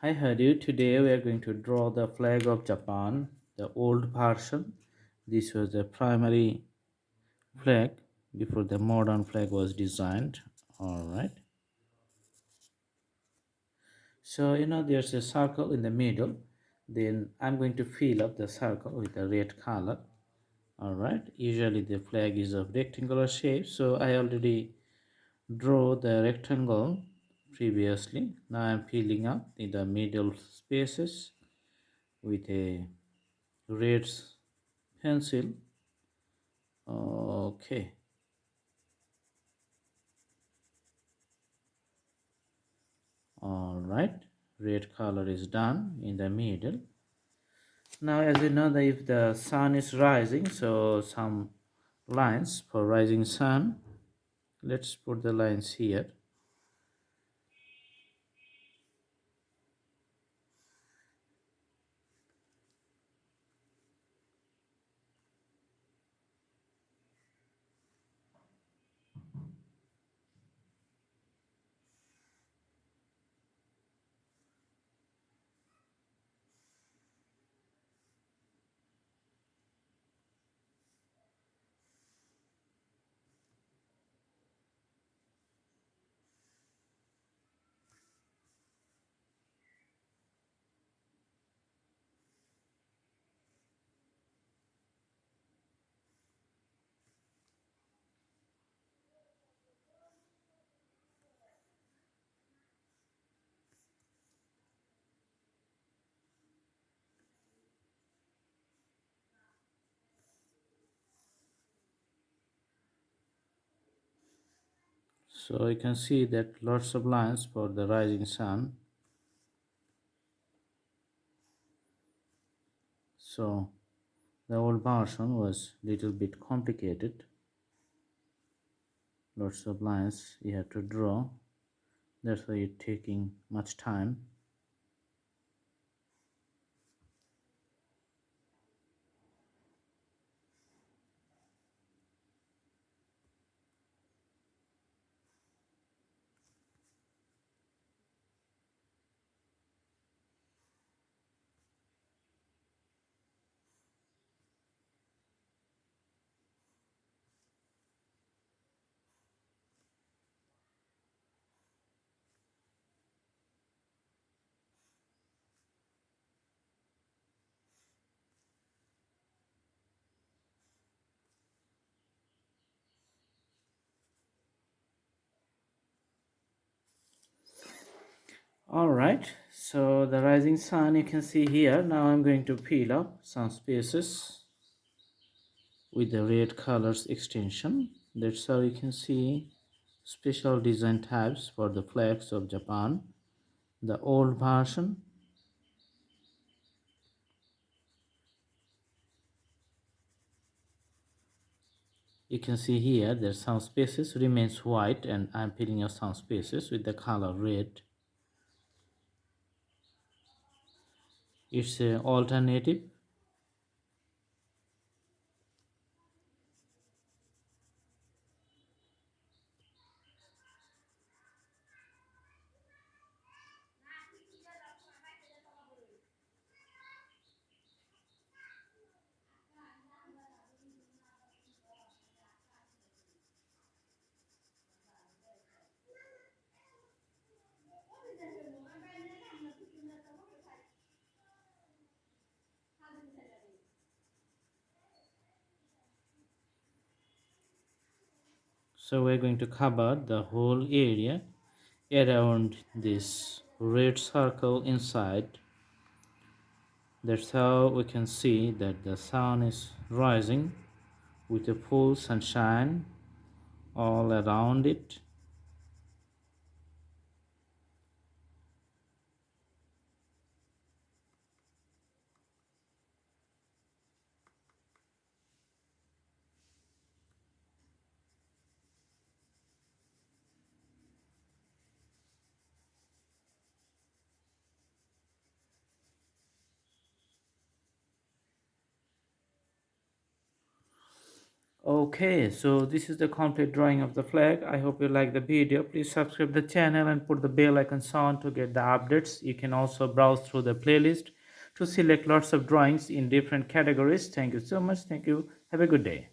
Hi Hadu, today we are going to draw the flag of Japan, the old version. This was the primary flag before the modern flag was designed. Alright, so there's a circle in the middle. Then I'm going to fill up the circle with a red color. Alright, usually the flag is of rectangular shape, so I already draw the rectangle previously. Now I'm filling up in the middle spaces with a red pencil. Okay, all right, red color is done in the middle. Now as you know that if the sun is rising, so some lines for rising sun, let's put the lines here. So you can see that lots of lines for the rising sun. So the old version was little bit complicated. Lots of lines you have to draw. That's why it's taking much time. Alright, so the rising sun you can see here. Now I'm going to fill up some spaces with the red colors extension. That's how you can see special design tabs for the flags of Japan. The old version, you can see here there's some spaces remains white and I'm filling up some spaces with the color red. It's an alternative. So we're going to cover the whole area around this red circle inside. That's how we can see that the sun is rising with a full sunshine all around it. Okay, so this is the complete drawing of the flag. I hope you like the video. Please subscribe the channel and put the bell icon on to get the updates. You can also browse through the playlist to select lots of drawings in different categories. Thank you so much. Thank you. Have a good day.